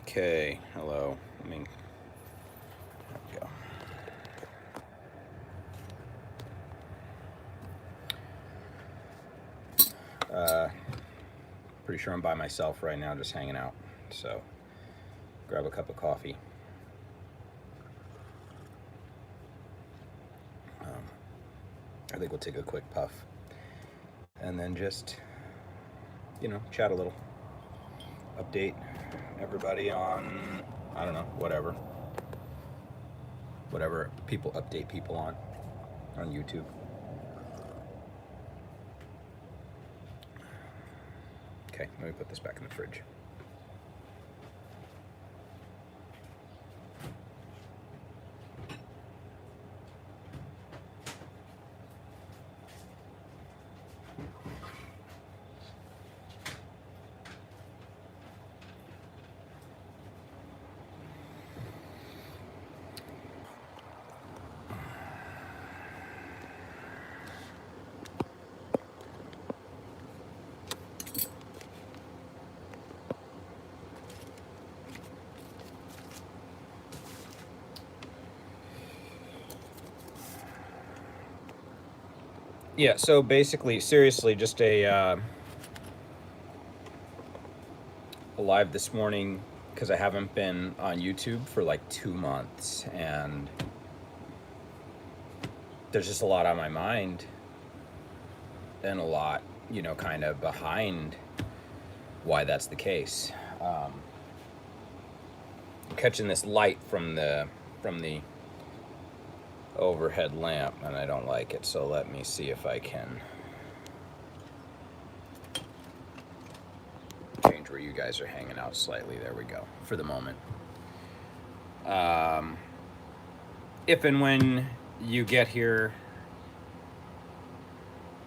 Okay, hello. There we go. Pretty sure I'm by myself right now, just hanging out. So, grab a cup of coffee. I think we'll take a quick puff. And then just, chat a little. Update everybody on, I don't know, whatever people update people on YouTube. Okay, let me put this back in the fridge. Yeah, so basically, seriously, just a live this morning because I haven't been on YouTube for like 2 months, and there's just a lot on my mind and a lot, kind of behind why that's the case. I'm catching this light from the overhead lamp, and I don't like it, so let me see if I can change where you guys are hanging out slightly. There we go, for the moment. If and when you get here,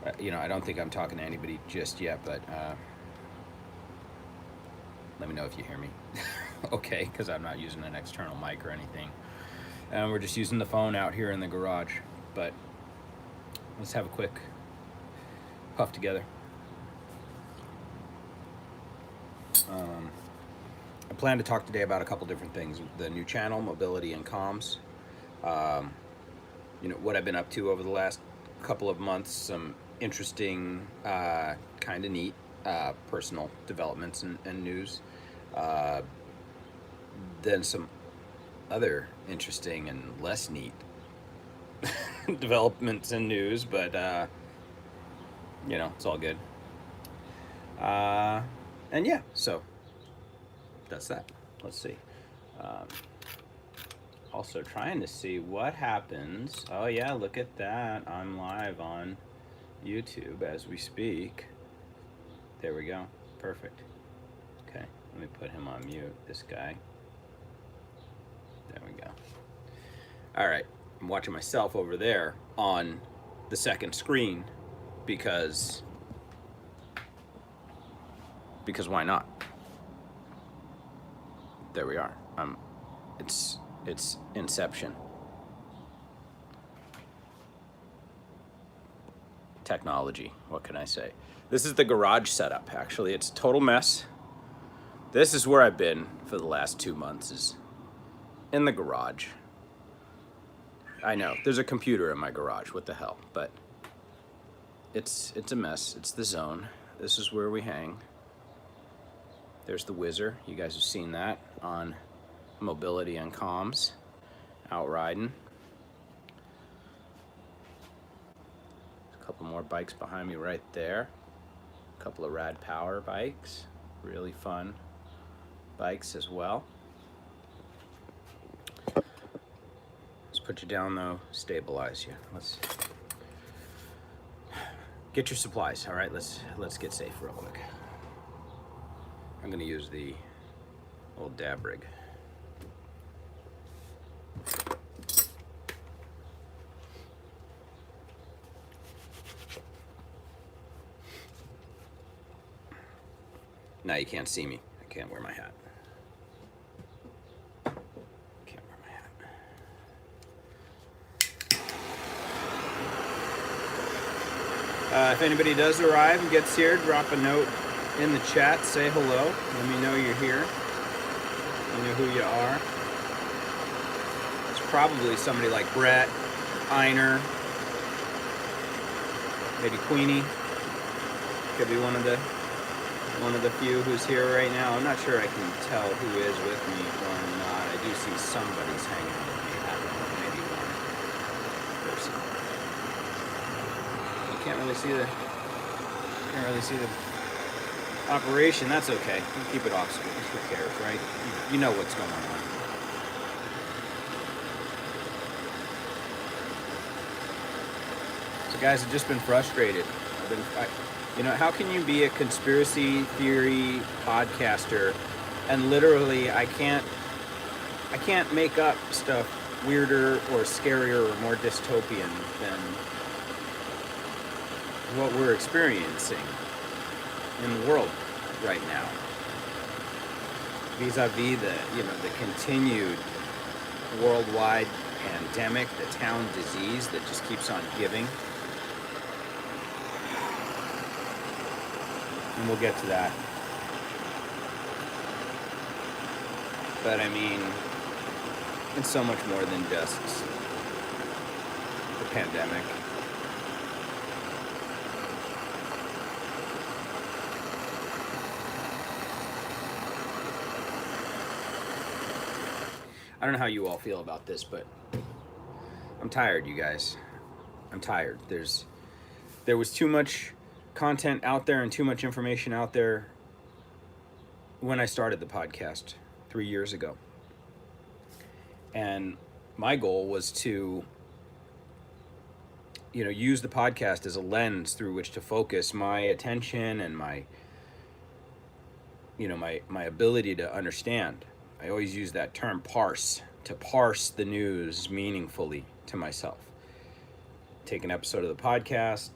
I don't think I'm talking to anybody just yet, but let me know if you hear me. Okay, because I'm not using an external mic or anything. And we're just using the phone out here in the garage. But let's have a quick puff together. I plan to talk today about a couple different things. The new channel, mobility and comms. What I've been up to over the last couple of months. Some interesting, kind of neat personal developments and news. Then some other interesting and less neat developments and news, but it's all good. And yeah, so that's that. Let's see. Also trying to see what happens. Oh yeah, look at that. I'm live on YouTube as we speak. There we go. Perfect. Okay, let me put him on mute, this guy. There we go. All right, I'm watching myself over there on the second screen because why not? There we are. It's Inception. Technology, what can I say? This is the garage setup, actually. It's a total mess. This is where I've been for the last 2 months, is in the garage. I know, there's a computer in my garage, what the hell, but it's a mess. It's the zone. This is where we hang. There's the Whizzer. You guys have seen that on mobility and comms, out riding. A couple more bikes behind me right there. A couple of rad power bikes, really fun bikes as well. Let's put you down though, stabilize you. Let's get your supplies. All right, let's get safe real quick. I'm gonna use the old dab rig. Now you can't see me. I can't wear my hat. Can't wear my hat. If anybody does arrive and gets here, drop a note in the chat. Say hello. Let me know you're here. You know who you are. It's probably somebody like Brett, Einer, maybe Queenie. Could be one of the few who's here right now. I'm not sure I can tell who is with me or not. I do see somebody's hanging with me. I don't know, maybe one person. You can't really see the operation. That's okay. You keep it off screen. Who cares, right? You know what's going on. So guys, I've just been frustrated. How can you be a conspiracy theory podcaster and literally I can't make up stuff weirder or scarier or more dystopian than what we're experiencing in the world right now, vis-a-vis the continued worldwide pandemic, the town disease that just keeps on giving. And we'll get to that. But I mean, it's so much more than just the pandemic. I don't know how you all feel about this, but I'm tired, you guys. I'm tired. There was too much content out there and too much information out there when I started the podcast 3 years ago. And my goal was to, use the podcast as a lens through which to focus my attention and my ability to understand. I always use that term parse, to parse the news meaningfully to myself. Take an episode of the podcast,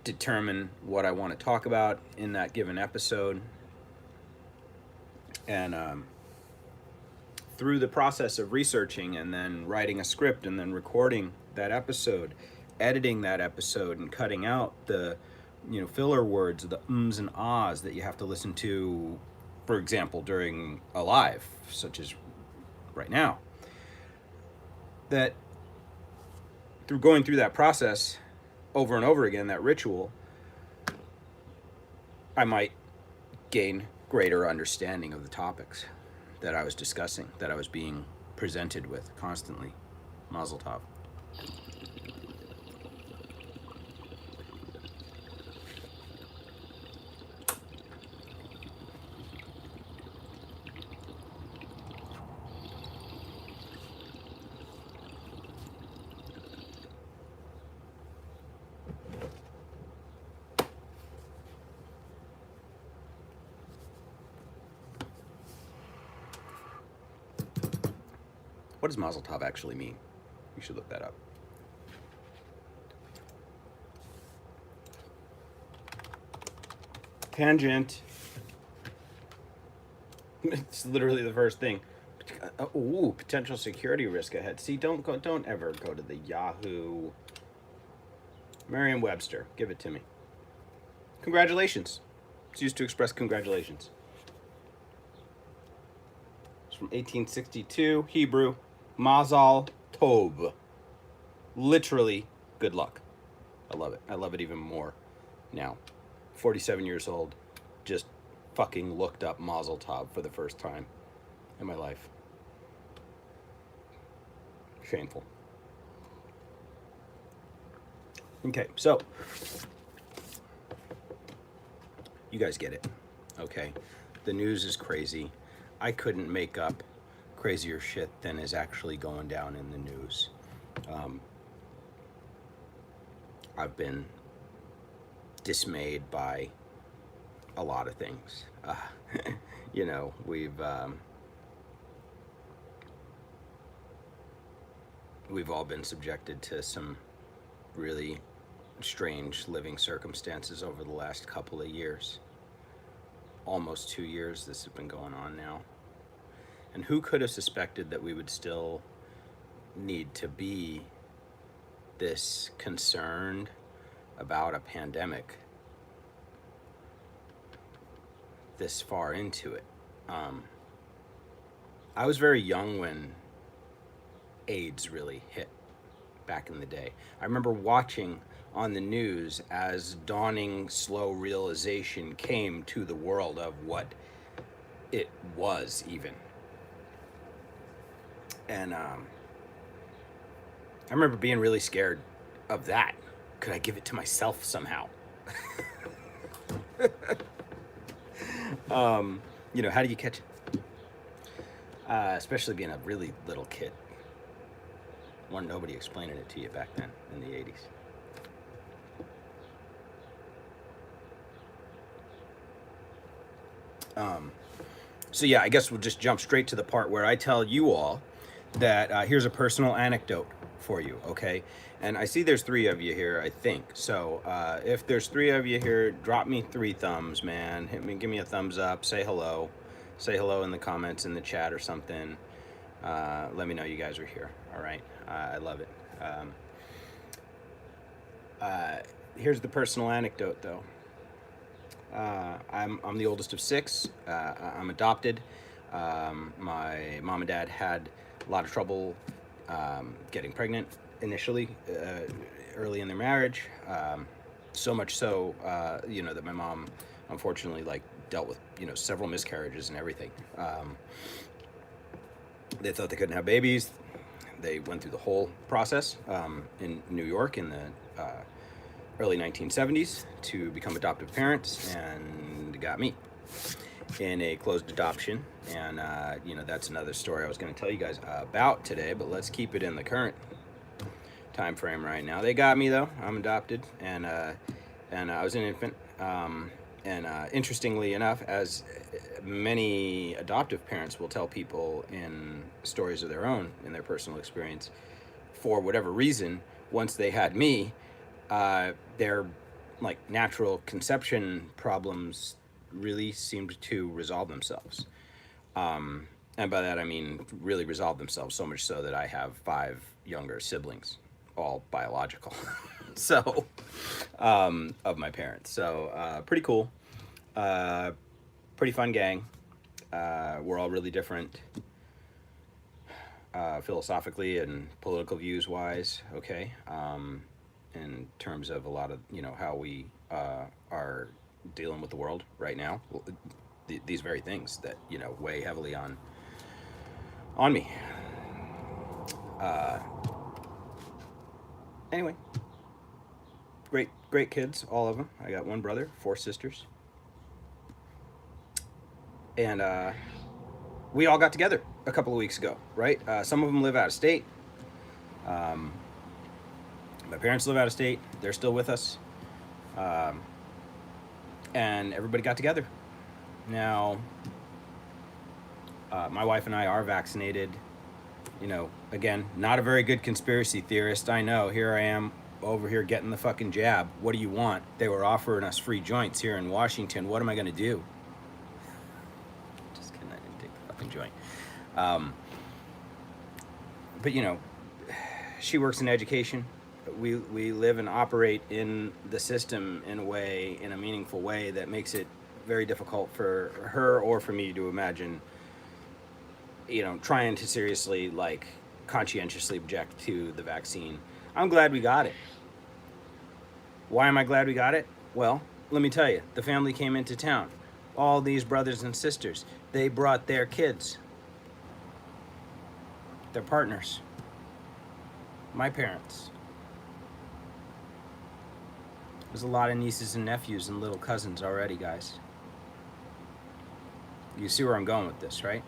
determine what I want to talk about in that given episode, and through the process of researching and then writing a script and then recording that episode, editing that episode and cutting out the filler words, the ums and ahs that you have to listen to, for example, during a live, such as right now. That through going through that process over and over again, that ritual, I might gain greater understanding of the topics that I was discussing, that I was being presented with constantly. Mazel tov. What does Mazel Tov actually mean? You should look that up. Tangent. It's literally the first thing. Ooh, potential security risk ahead. See, don't ever go to the Yahoo. Merriam-Webster, give it to me. Congratulations. It's used to express congratulations. It's from 1862, Hebrew. Mazal Tov. Literally, good luck. I love it. I love it even more now. 47 years old, just fucking looked up Mazel Tov for the first time in my life. Shameful. Okay, so you guys get it. Okay, the news is crazy. I couldn't make up crazier shit than is actually going down in the news. I've been dismayed by a lot of things. We've all been subjected to some really strange living circumstances over the last couple of years. Almost 2 years this has been going on now. And who could have suspected that we would still need to be this concerned about a pandemic this far into it? I was very young when AIDS really hit back in the day. I remember watching on the news as dawning slow realization came to the world of what it was even. And I remember being really scared of that. Could I give it to myself somehow? How do you catch it? Especially being a really little kid. Wasn't nobody explaining it to you back then in the 80s. So yeah, I guess we'll just jump straight to the part where I tell you all that here's a personal anecdote for you, okay? And I see there's 3 of you here, I think. So if there's 3 of you here, drop me 3 thumbs, man. Give me a thumbs up. Say hello. Say hello in the comments, in the chat or something. Let me know you guys are here. All right. I love it. Here's the personal anecdote, though. I'm the oldest of 6. I'm adopted. My mom and dad had a lot of trouble getting pregnant initially, early in their marriage. So much so, that my mom, unfortunately, dealt with several miscarriages and everything. They thought they couldn't have babies. They went through the whole process in New York in the early 1970s to become adoptive parents, and got me in a closed adoption. And that's another story I was going to tell you guys about today, but let's keep it in the current time frame right now. They got me, though. I'm adopted, and I was an infant. Interestingly enough, as many adoptive parents will tell people in stories of their own, in their personal experience, for whatever reason, once they had me, their natural conception problems really seemed to resolve themselves. And by that I mean really resolve themselves, so much so that I have 5 younger siblings, all biological. So, of my parents. So, pretty cool. Pretty fun gang. We're all really different, philosophically and political views wise. Okay. In terms of a lot of, how we, are dealing with the world right now. These very things that, weigh heavily on me. Anyway. Great kids, all of them. I got 1 brother, 4 sisters. And we all got together a couple of weeks ago, right? Some of them live out of state. My parents live out of state. They're still with us. And everybody got together. Now, my wife and I are vaccinated. Again, not a very good conspiracy theorist. I know. Here I am over here getting the fucking jab. What do you want? They were offering us free joints here in Washington. What am I going to do? Just kidding. I didn't take the fucking joint. But she works in education. We live and operate in the system in a meaningful way that makes it very difficult for her or for me to imagine, trying to seriously, conscientiously object to the vaccine. I'm glad we got it. Why am I glad we got it? Well, let me tell you, the family came into town. All these brothers and sisters, they brought their kids, their partners, my parents. There's a lot of nieces and nephews and little cousins already, guys. You see where I'm going with this, right?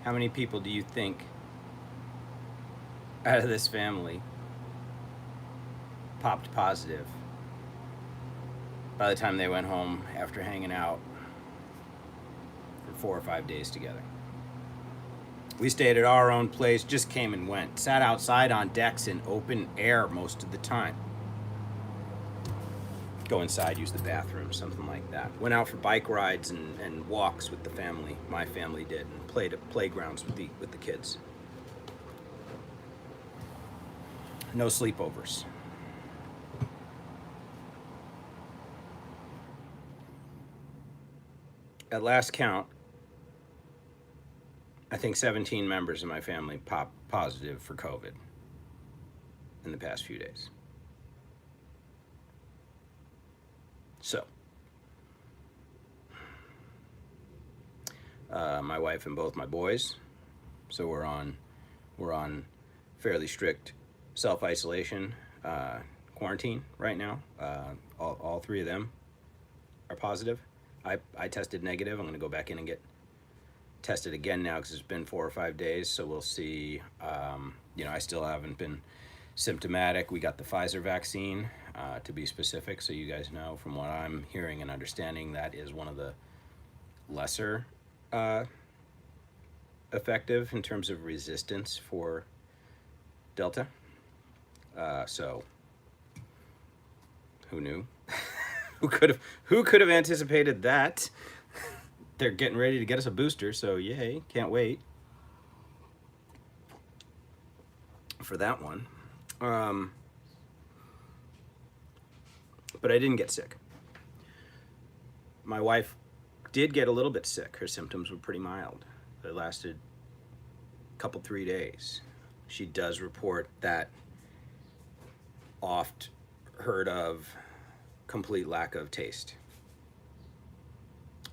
How many people do you think out of this family popped positive by the time they went home after hanging out for 4 or 5 days together? We stayed at our own place, just came and went. Sat outside on decks in open air most of the time. Go inside, use the bathroom, something like that. Went out for bike rides and walks with the family. My family did, and played at playgrounds with the kids. No sleepovers. At last count, I think 17 members of my family popped positive for COVID in the past few days. So, my wife and both my boys, so we're on fairly strict self-isolation, quarantine right now. All three of them are positive. I tested negative. I'm going to go back in and get tested again now because it's been 4 or 5 days. So we'll see. I still haven't been symptomatic. We got the Pfizer vaccine, to be specific, so you guys know. From what I'm hearing and understanding, that is one of the lesser effective in terms of resistance for Delta. So who knew? who could have anticipated that? They're getting ready to get us a booster, so yay, can't wait for that one. But I didn't get sick. My wife did get a little bit sick. Her symptoms were pretty mild. They lasted a couple, 3 days. She does report that oft heard of complete lack of taste.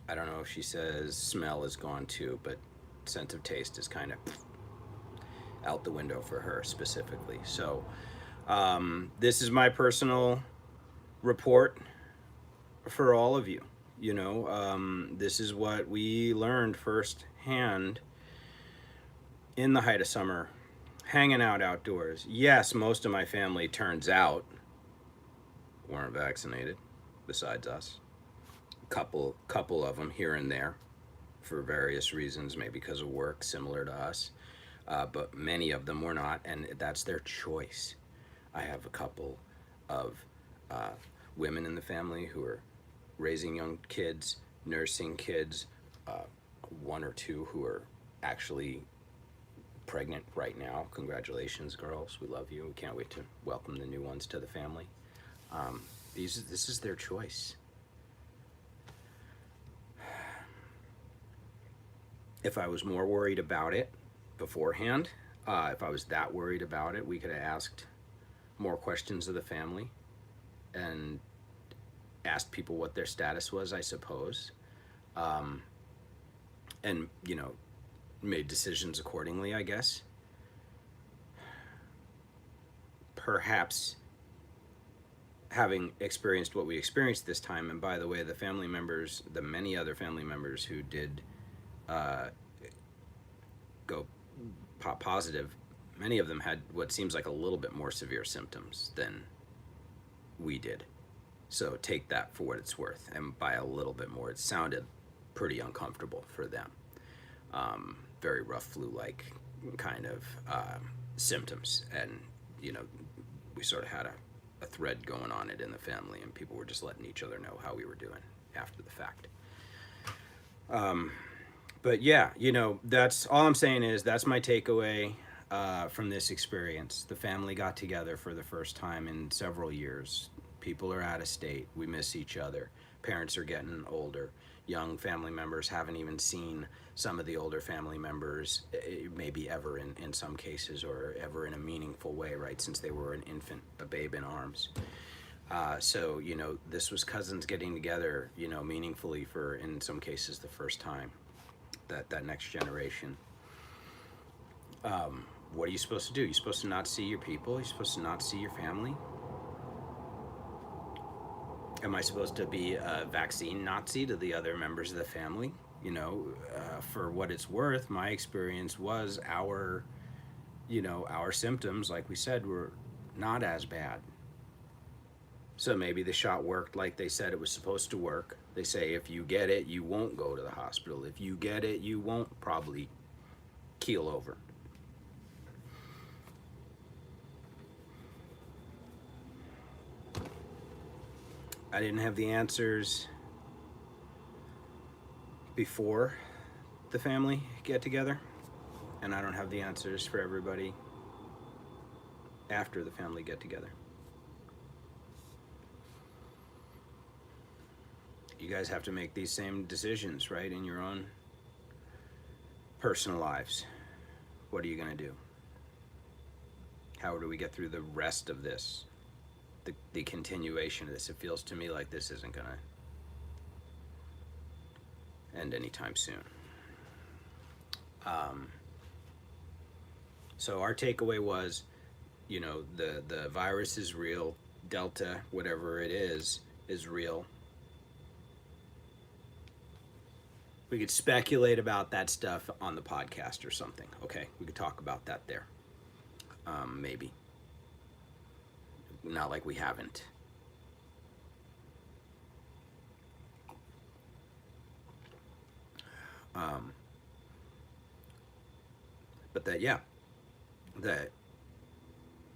I don't know if she says smell is gone too, but sense of taste is kind of out the window for her specifically. So this is my personal report for all of you. This is what we learned firsthand in the height of summer, hanging out outdoors. Yes, most of my family, turns out, weren't vaccinated, besides us. Couple of them here and there for various reasons, maybe because of work, similar to us. But many of them were not, and that's their choice. I have a couple of women in the family who are raising young kids, nursing kids, 1 or 2 who are actually pregnant right now. Congratulations, girls. We love you. We can't wait to welcome the new ones to the family. This is their choice. If I was more worried about it beforehand, if I was that worried about it, we could have asked more questions of the family and asked people what their status was, I suppose, and made decisions accordingly, I guess. Perhaps having experienced what we experienced this time, and by the way, the many other family members who did go pop positive, many of them had what seems like a little bit more severe symptoms than we did. So take that for what it's worth. And by a little bit more, it sounded pretty uncomfortable for them. Very rough flu-like kind of symptoms. And, we sort of had a thread going on it in the family, and people were just letting each other know how we were doing after the fact. But yeah, that's all I'm saying is that's my takeaway from this experience. The family got together for the first time in several years. People are out of state. We miss each other. Parents are getting older. Young family members haven't even seen some of the older family members, maybe ever in some cases, or ever in a meaningful way, right? Since they were an infant, a babe in arms. So, this was cousins getting together, meaningfully for, in some cases, the first time. That next generation. What are you supposed to do? You're supposed to not see your people? You're supposed to not see your family? Am I supposed to be a vaccine Nazi to the other members of the family? For what it's worth, my experience was our symptoms, like we said, were not as bad. So maybe the shot worked like they said it was supposed to work. They say if you get it, you won't go to the hospital. If you get it, you won't probably keel over. I didn't have the answers before the family get together, and I don't have the answers for everybody after the family get together. You guys have to make these same decisions, right, in your own personal lives. What are you going to do? How do we get through the rest of this? The continuation of this. It feels to me like this isn't going to end anytime soon. So our takeaway was, you know, the virus is real. Delta, whatever it is real. We could speculate about that stuff on the podcast or something. Okay, we could talk about that there. Maybe. Not like we haven't. But that, yeah, that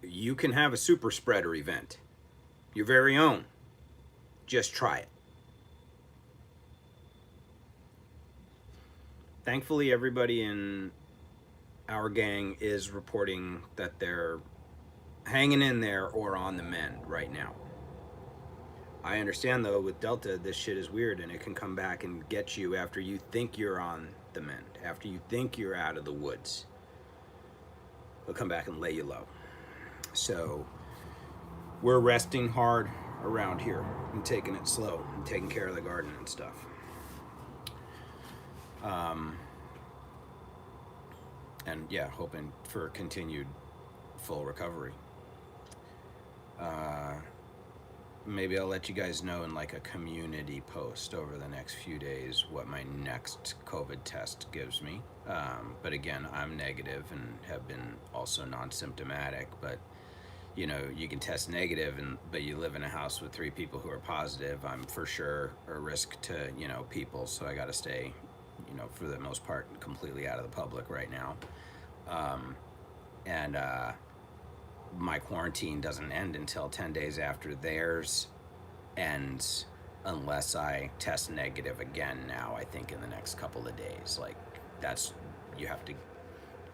you can have a super spreader event, your very own. Just try it. Thankfully, everybody in our gang is reporting that they're hanging in there or on the mend right now. I understand, though, with Delta, this shit is weird, and it can come back and get you after you think you're on the mend, after you think you're out of the woods. It'll come back and lay you low. So we're resting hard around here and taking it slow and taking care of the garden and stuff. And yeah, hoping for continued full recovery. Maybe I'll let you guys know in like a community post over the next few days what my next COVID test gives me. But again, I'm negative and have been also non-symptomatic, but you know, you can test negative, but you live in a house with 3 people who are positive. I'm for sure a risk to, you know, people, so I got to stay, you know, for the most part, completely out of the public right now. My quarantine doesn't end until 10 days after theirs ends, unless I test negative again now, I think in the next couple of days. Like, that's, you have to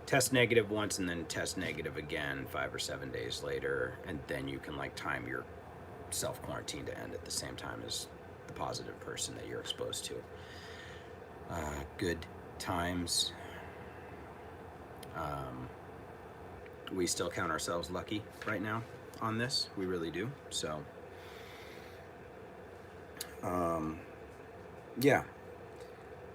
test negative once and then test negative again 5 or 7 days later, and then you can like time your self-quarantine to end at the same time as the positive person that you're exposed to. Good times. We still count ourselves lucky right now on this. We really do. So, yeah.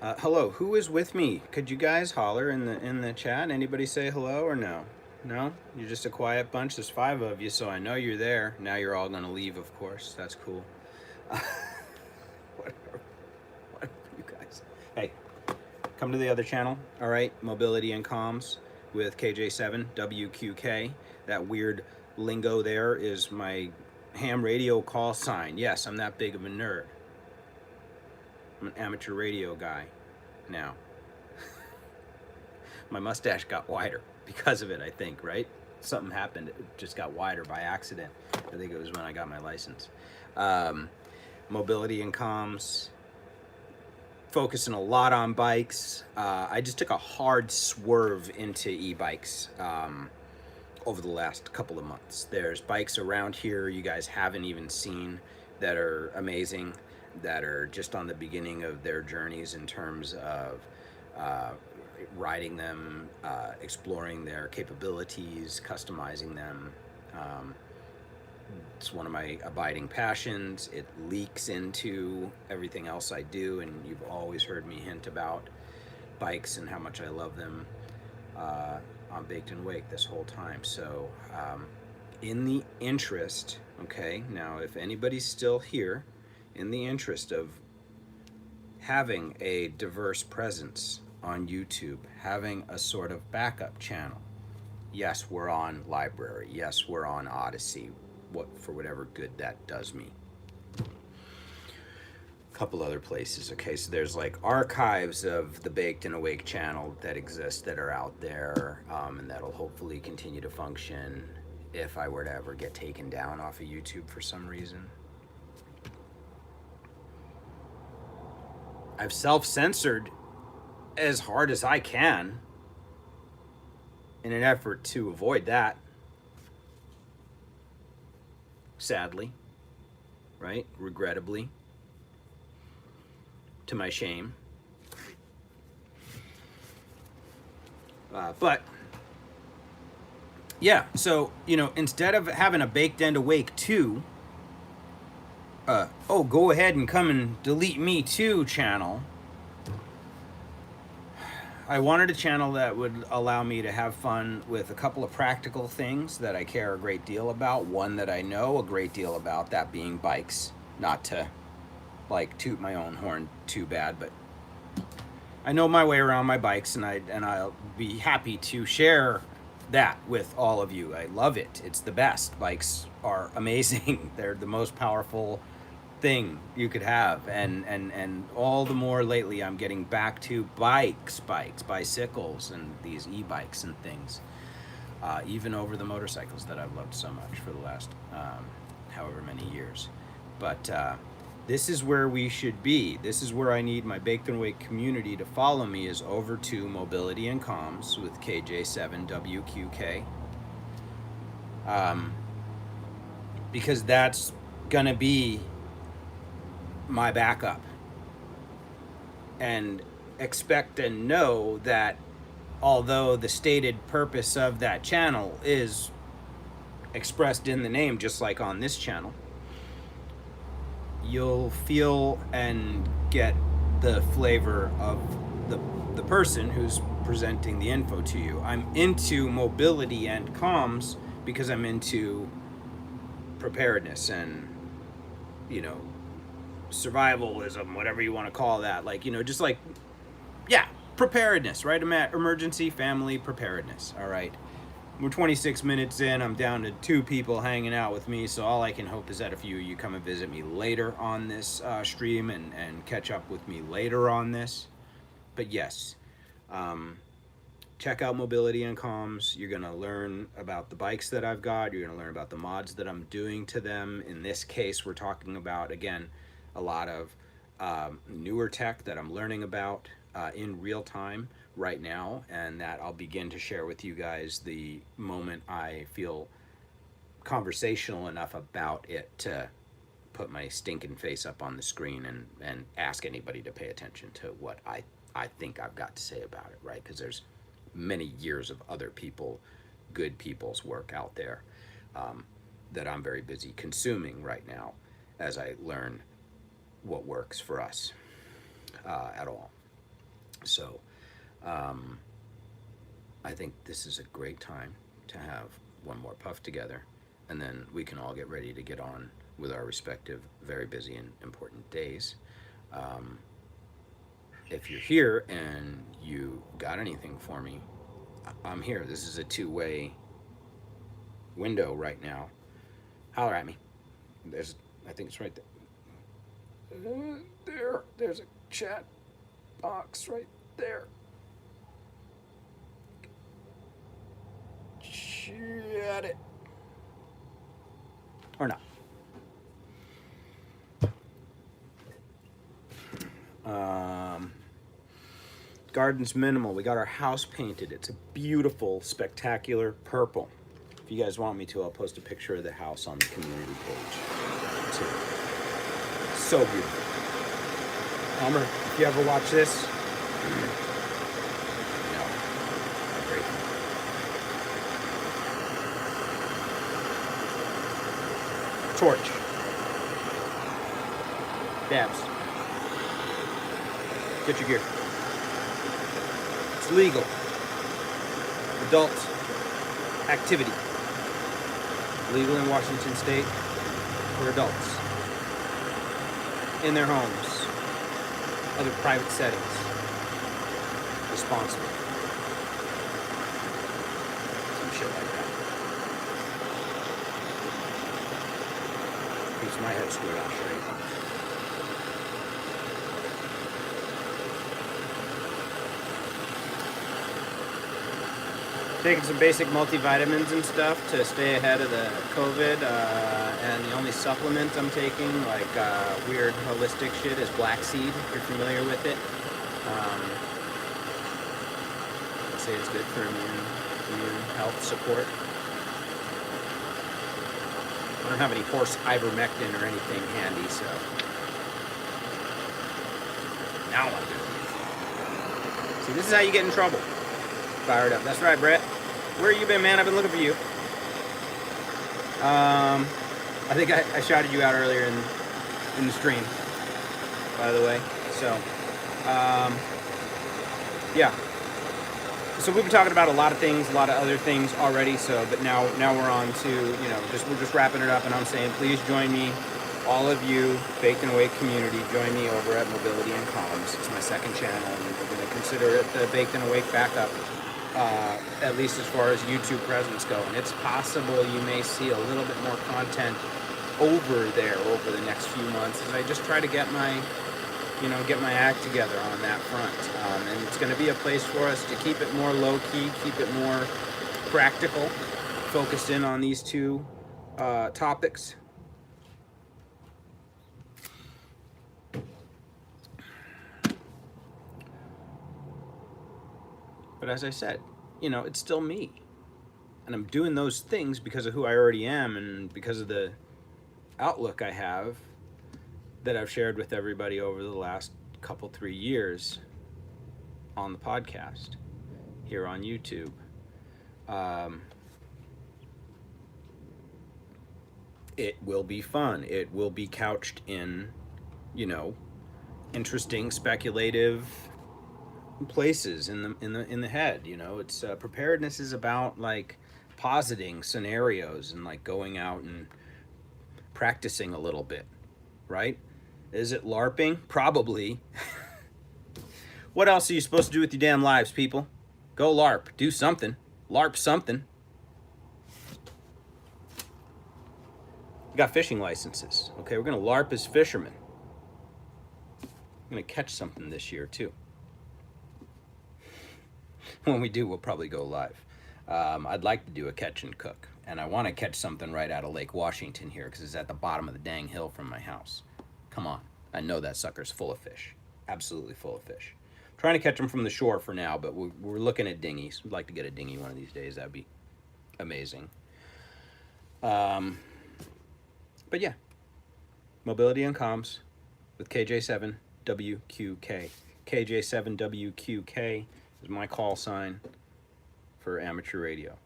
Hello, who is with me? Could you guys holler in the chat? Anybody say hello or no? No? You're just a quiet bunch. There's 5 of you, so I know you're there. Now you're all gonna leave, of course. That's cool. Whatever, you guys. Hey, come to the other channel. All right, Mobility and Comms with KJ7 WQK. That weird lingo there is my ham radio call sign. Yes, I'm that big of a nerd. I'm an amateur radio guy now. My mustache got wider because of it, I think, right? Something happened. It just got wider by accident. I think it was when I got my license. Mobility and Comms. Focusing a lot on bikes. I just took a hard swerve into e-bikes over the last couple of months. There's bikes around here you guys haven't even seen that are amazing, that are just on the beginning of their journeys in terms of riding them, exploring their capabilities, customizing them. It's one of my abiding passions. It leaks into everything else I do, and you've always heard me hint about bikes and how much I love them on Baked and Wake this whole time. So in the interest, okay, now if anybody's still here, in the interest of having a diverse presence on YouTube, having a sort of backup channel, yes, we're on Library, yes, we're on Odyssey, for whatever good that does me. A couple other places, okay, so there's like archives of the Baked and Awake channel that exist, that are out there, and that'll hopefully continue to function if I were to ever get taken down off of YouTube for some reason. I've self-censored as hard as I can in an effort to avoid that. Sadly, right? Regrettably. to my shame. But yeah, so, you know, instead of having a Baked and Awake 2, oh, go ahead and come and delete me too channel, I wanted a channel that would allow me to have fun with a couple of practical things that I care a great deal about. One that I know a great deal about, that being bikes. Not to, like, toot my own horn too bad, but I know my way around my bikes, and I'll be happy to share that with all of you. I love it. It's the best. Bikes are amazing. They're the most powerful thing you could have, and all the more lately I'm getting back to bicycles, and these e-bikes and things, even over the motorcycles that I've loved so much for the last however many years. But this is where we should be. This is where I need my Baked and Awake community to follow me, is over to Mobility and Comms with KJ7WQK, because that's gonna be my backup. And expect and know that although the stated purpose of that channel is expressed in the name, just like on this channel, you'll feel and get the flavor of the person who's presenting the info to you. I'm into mobility and comms because I'm into preparedness and, you know, survivalism, whatever you want to call that. Like, you know, just like, yeah, preparedness, right? Emergency family preparedness. All right. We're 26 minutes in. I'm down to 2 people hanging out with me. So all I can hope is that a few of you come and visit me later on this stream and catch up with me later on this. But yes, check out Mobility and Comms. You're going to learn about the bikes that I've got. You're going to learn about the mods that I'm doing to them. In this case, we're talking about, again, a lot of newer tech that I'm learning about in real time right now, and that I'll begin to share with you guys the moment I feel conversational enough about it to put my stinking face up on the screen and ask anybody to pay attention to what I think I've got to say about it, right? Because there's many years of other people, good people's work out there that I'm very busy consuming right now as I learn what works for us at all. So I think this is a great time to have one more puff together, and then we can all get ready to get on with our respective very busy and important days. If you're here and you got anything for me, I'm here. This is a two-way window right now. Holler at me. I think it's right there. There's a chat box right there. Chat it. Or not. Garden's minimal. We got our house painted. It's a beautiful, spectacular purple. If you guys want me to, I'll post a picture of the house on the community page too. So beautiful. Elmer, if you ever watch this, no, I'm grateful. Torch. Dabs. Get your gear. It's legal. Adult activity. Legal in Washington State for adults. In their homes. Other private settings. Responsible. Some shit like that. Keeps my head screwed on straight. Taking some basic multivitamins and stuff to stay ahead of the COVID, and the only supplement I'm taking, like weird holistic shit, is black seed, if you're familiar with it. They say it's good for immune health support. I don't have any horse ivermectin or anything handy, so Now what? See, this is how you get in trouble. Fired up. That's right, Brett. Where you been, man? I've been looking for you. I think I shouted you out earlier in the stream, by the way. So, yeah. So we've been talking about a lot of things, a lot of other things already. So, but now we're on to, we're just wrapping it up, and I'm saying, please join me, all of you, Baked and Awake community, join me over at Mobility and Comms. It's my second channel, and we're going to consider it the Baked and Awake backup, at least as far as YouTube presence go. And it's possible you may see a little bit more content over there over the next few months as I just try to get my act together on that front. And it's going to be a place for us to keep it more low-key, keep it more practical, focused in on these two topics. But as I said, it's still me. And I'm doing those things because of who I already am and because of the outlook I have that I've shared with everybody over the last 3 years on the podcast here on YouTube. It will be fun. It will be couched in, interesting, speculative places in the head. It's preparedness is about like positing scenarios and like going out and practicing a little bit, right? Is it LARPing? Probably. What else are you supposed to do with your damn lives, people? Go LARP. Do something. LARP something. We got fishing licenses. Okay, we're going to LARP as fishermen. I'm going to catch something this year, too. When we do, we'll probably go live. I'd like to do a catch and cook. And I want to catch something right out of Lake Washington here because it's at the bottom of the dang hill from my house. Come on. I know that sucker's full of fish. Absolutely full of fish. I'm trying to catch them from the shore for now, but we're looking at dinghies. We'd like to get a dinghy one of these days. That'd be amazing. But yeah. Mobility and Comms with KJ7WQK. KJ7WQK is my call sign for amateur radio.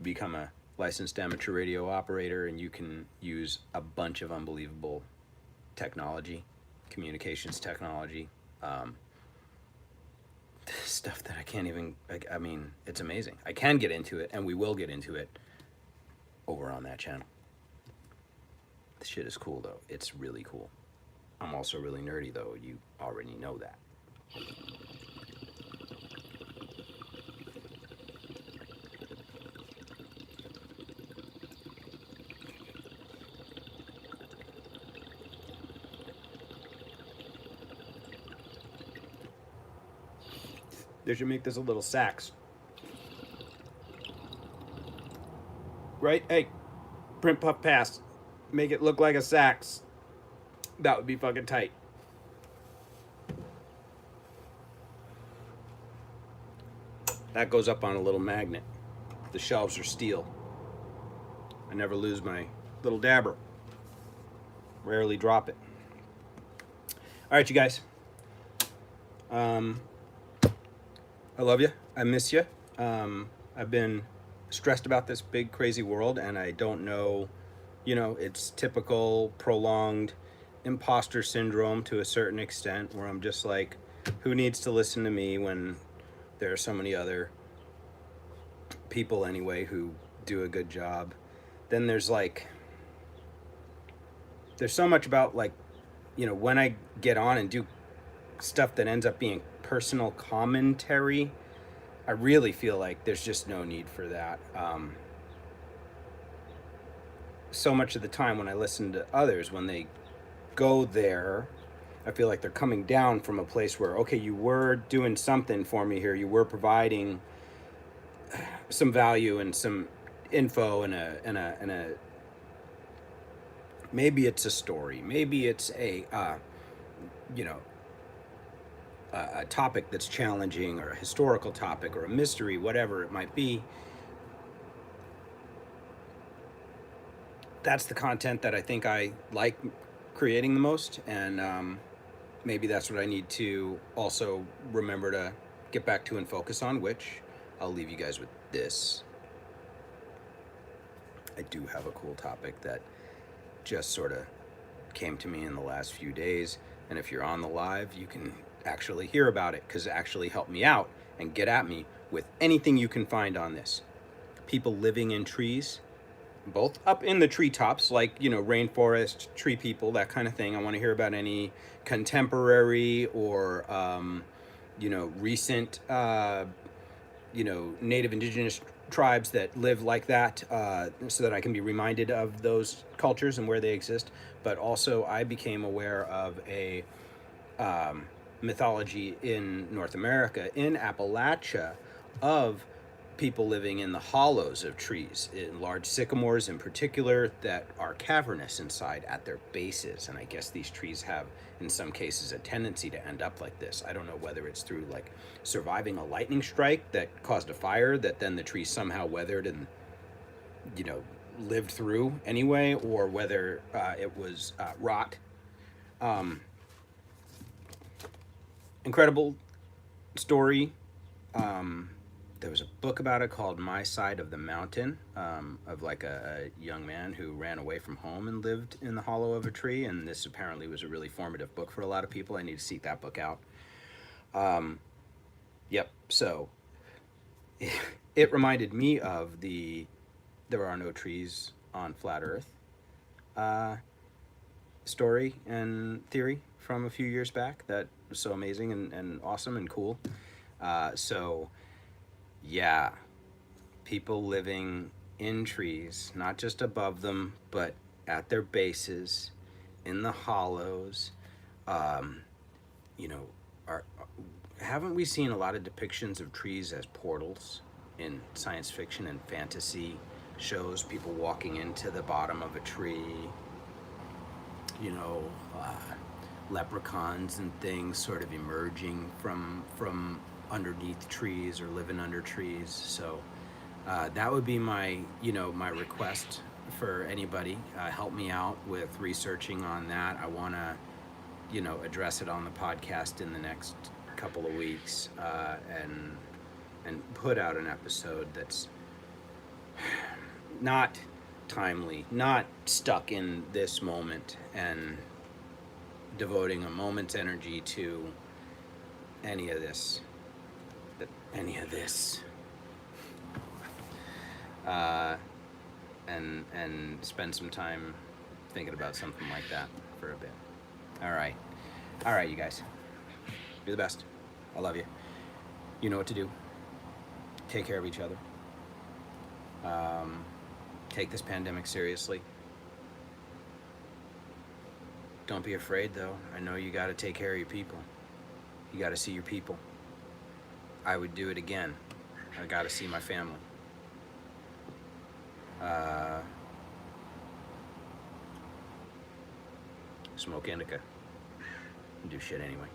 Become a licensed amateur radio operator, and you can use a bunch of unbelievable technology, communications technology, stuff that I can't even, I mean, it's amazing. I can get into it, and we will get into it over on that channel. This shit is cool, though. It's really cool. I'm also really nerdy, though. You already know that. They should make this a little sax. Right? Hey, print puff pass. Make it look like a sax. That would be fucking tight. That goes up on a little magnet. The shelves are steel. I never lose my little dabber. Rarely drop it. All right, you guys. I love you. I miss you. I've been stressed about this big, crazy world, and I don't know, it's typical prolonged imposter syndrome to a certain extent, where I'm just like, who needs to listen to me when there are so many other people anyway who do a good job. Then there's so much about when I get on and do stuff that ends up being personal commentary, I really feel like there's just no need for that. So much of the time when I listen to others, when they go there, I feel like they're coming down from a place where, okay, you were doing something for me here. You were providing some value and some info and a maybe it's a story, maybe it's a topic that's challenging, or a historical topic, or a mystery, whatever it might be. That's the content that I think I like creating the most, and maybe that's what I need to also remember to get back to and focus on, which I'll leave you guys with this. I do have a cool topic that just sort of came to me in the last few days. And if you're on the live, you can actually hear about it, because it actually helped me out and get at me with anything you can find on this. People living in trees, both up in the treetops, like, rainforest, tree people, that kind of thing. I want to hear about any contemporary or, recent, native indigenous tribes that live like that, so that I can be reminded of those cultures and where they exist. But also, I became aware of a mythology in North America, in Appalachia, of people living in the hollows of trees, in large sycamores in particular, that are cavernous inside at their bases. And I guess these trees have, in some cases, a tendency to end up like this. I don't know whether it's through like surviving a lightning strike that caused a fire that then the tree somehow weathered and, lived through anyway, or whether it was rot. Incredible story. There was a book about it called My Side of the Mountain, of like a young man who ran away from home and lived in the hollow of a tree. And this apparently was a really formative book for a lot of people. I need to seek that book out. Yep. So it reminded me of the "There Are No Trees on Flat Earth" story and theory from a few years back that was so amazing and awesome and cool. So yeah, people living in trees, not just above them, but at their bases, in the hollows. Are haven't we seen a lot of depictions of trees as portals in science fiction and fantasy shows? People walking into the bottom of a tree, you know, leprechauns and things sort of emerging from underneath trees or living under trees. So that would be my my request for anybody. Help me out with researching on that. I want to address it on the podcast in the next couple of weeks, and put out an episode that's not timely, not stuck in this moment, and devoting a moment's energy to any of this, and spend some time thinking about something like that for a bit. All right, you guys, you're the best. I love you. You know what to do. Take care of each other. Take this pandemic seriously. Don't be afraid, though. I know you got to take care of your people. You got to see your people. I would do it again. I got to see my family. Smoke indica. Do shit anyway.